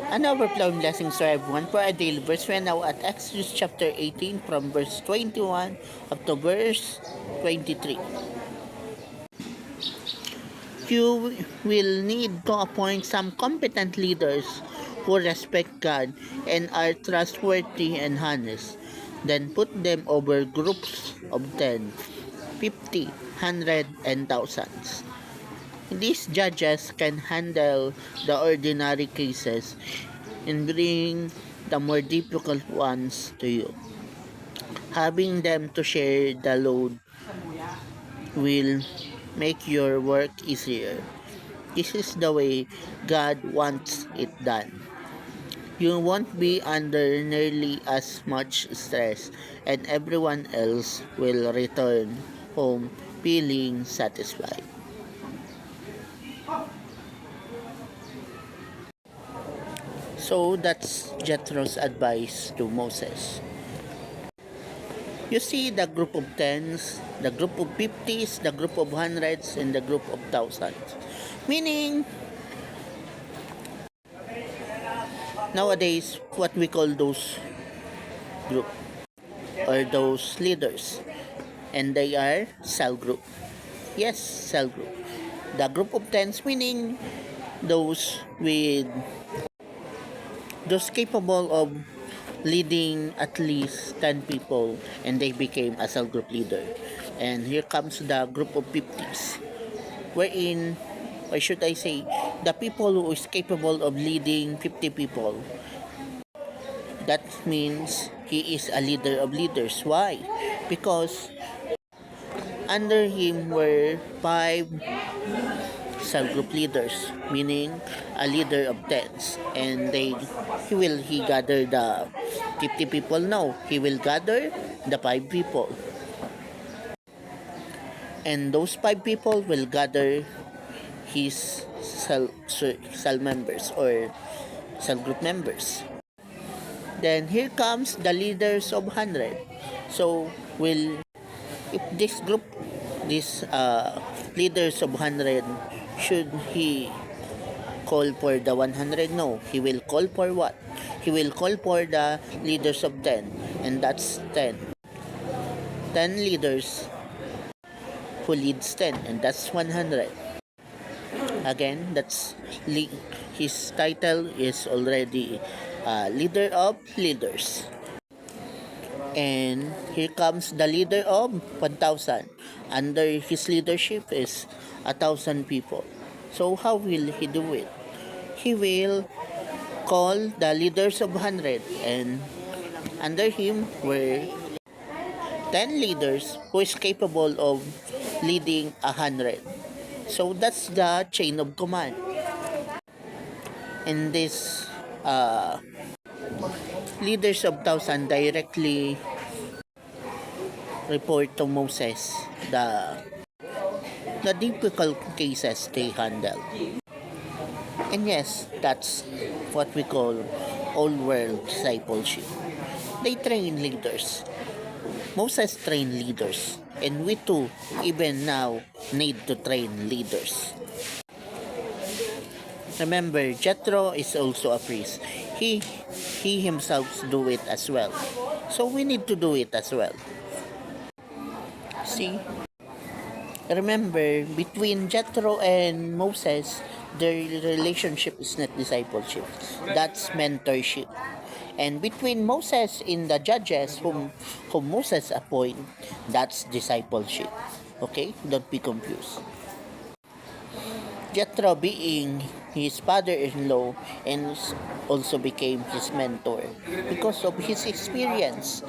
An overflowing blessings to everyone. For our daily verse, we are now at Exodus chapter 18 from verse 21 up to verse 23. You will need to appoint some competent leaders who respect God and are trustworthy and honest. Then put them over groups of 10, 50, 100, and thousands. These judges can handle the ordinary cases and bring the more difficult ones to you. Having them to share the load will make your work easier. This is the way God wants it done. You won't be under nearly as much stress, and everyone else will return home feeling satisfied. So that's Jethro's advice to Moses. You see the group of tens, the group of fifties, the group of hundreds, and the group of thousands. Meaning, nowadays, what we call those group or those leaders, and they are cell group. Yes, cell group. The group of tens meaning those capable of leading at least 10 people, and they became a cell group leader. And here comes the group of 50s, wherein, or should I say, the people who is capable of leading 50 people. That means he is a leader of leaders. Why? Because under him were 5 cell group leaders, meaning a leader of tens, and he gather the 50 people. No, he will gather the 5 people, and those 5 people will gather his cell members or cell group members. Then here comes the leaders of 100. So will if this group, this leaders of 100, should he call for the 100? No, he will call for what? He will call for the leaders of 10, and that's 10. 10 leaders who leads 10, and that's 100. Again, his title is already leader of leaders. And here comes the leader of 1,000. Under his leadership is 1,000 people. So how will he do it? He will call the leaders of 100, and under him were 10 leaders who is capable of leading 100. So that's the chain of command. And this leaders of 1,000 directly report to Moses the difficult cases they handle. And yes, that's what we call old world discipleship. They train leaders. Moses trained leaders, and we too, even now, need to train leaders. Remember, Jethro is also a priest. He himself do it as well. So we need to do it as well. See? Remember, between Jethro and Moses, their relationship is not discipleship. That's mentorship. And between Moses and the judges whom Moses appoint, that's discipleship. Okay? Don't be confused. Jethro being his father-in-law and also became his mentor because of his experience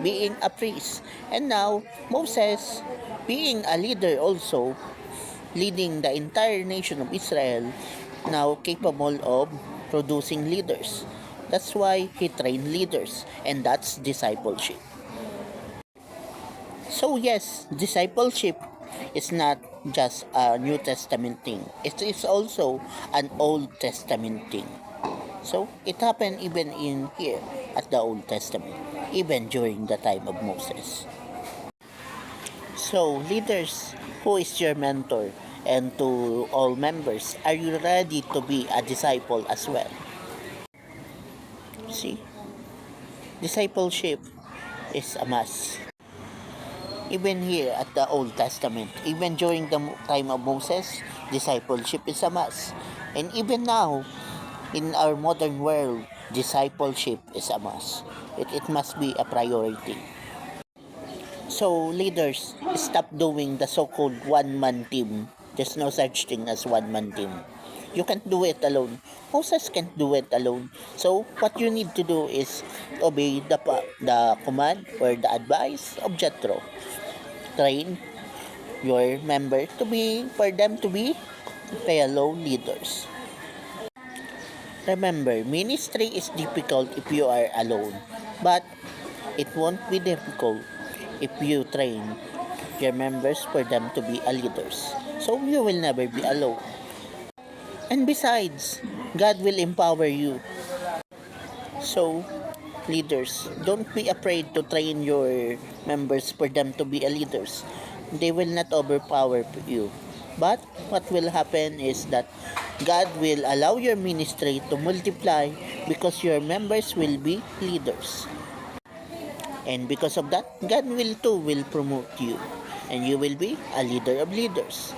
being a priest. And now, Moses being a leader also, leading the entire nation of Israel, now capable of producing leaders. That's why he trained leaders, and that's discipleship. So yes, discipleship is not just a New Testament thing. It is also an Old Testament thing. So it happened even in here at the Old Testament, even during the time of Moses. So leaders, who is your mentor? And to all members, are you ready to be a disciple as well? See? Discipleship is a must. Even here at the Old Testament, even during the time of Moses, discipleship is a must. And even now, in our modern world, discipleship is a must. It must be a priority. So, leaders, stop doing the so-called one-man team. There's no such thing as one-man team. You can't do it alone. Moses can't do it alone. So, what you need to do is obey the command or the advice of Jethro. Train your member for them to be fellow leaders. Remember, ministry is difficult if you are alone, but it won't be difficult if you train your members for them to be a leaders. So you will never be alone. And besides, God will empower you. So, leaders, don't be afraid to train your members for them to be a leaders. They will not overpower you. But what will happen is that God will allow your ministry to multiply because your members will be leaders. And because of that, God will promote you. And you will be a leader of leaders.